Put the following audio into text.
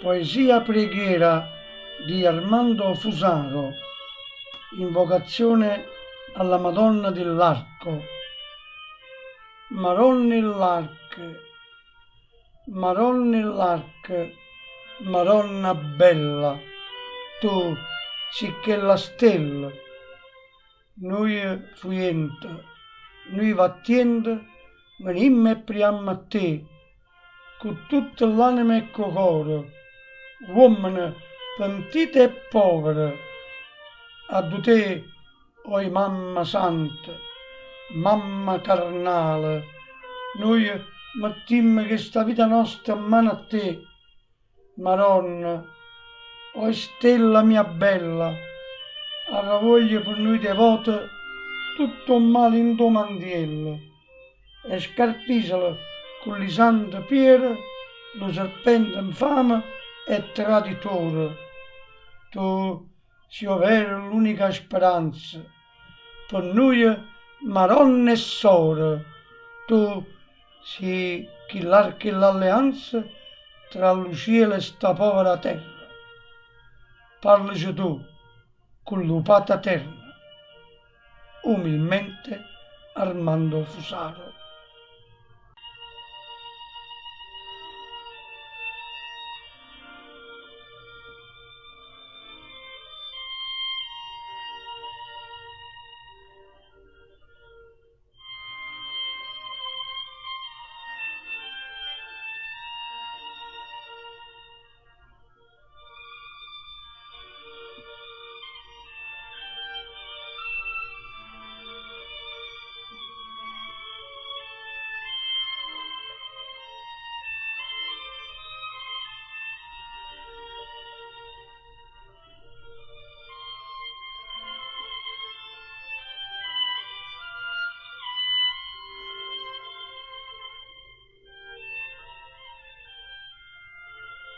Poesia preghiera di Armando Fusaro, invocazione alla Madonna dell'Arco. Maronni l'arc, Maronna bella, tu sicché la stella, noi fuient, noi vattient, venimme e priam a te, con tutta l'anima e col cuore, uomini pentiti e poveri, a te, oi mamma santa, mamma carnale, noi mettimmo questa vita nostra in mano a te, Maronna, oi stella mia bella, arravoglia per noi devoti tutto il male in tuo mandiello e scarpisalo con le sante pietre, lo serpente infame e traditore. Tu sei vera l'unica speranza, per noi Maronna e sore, tu sei chi l'arca e l'alleanza tra lo cielo e sta povera terra. Parlaci tu, con l'upata terra, umilmente Armando Fusaro.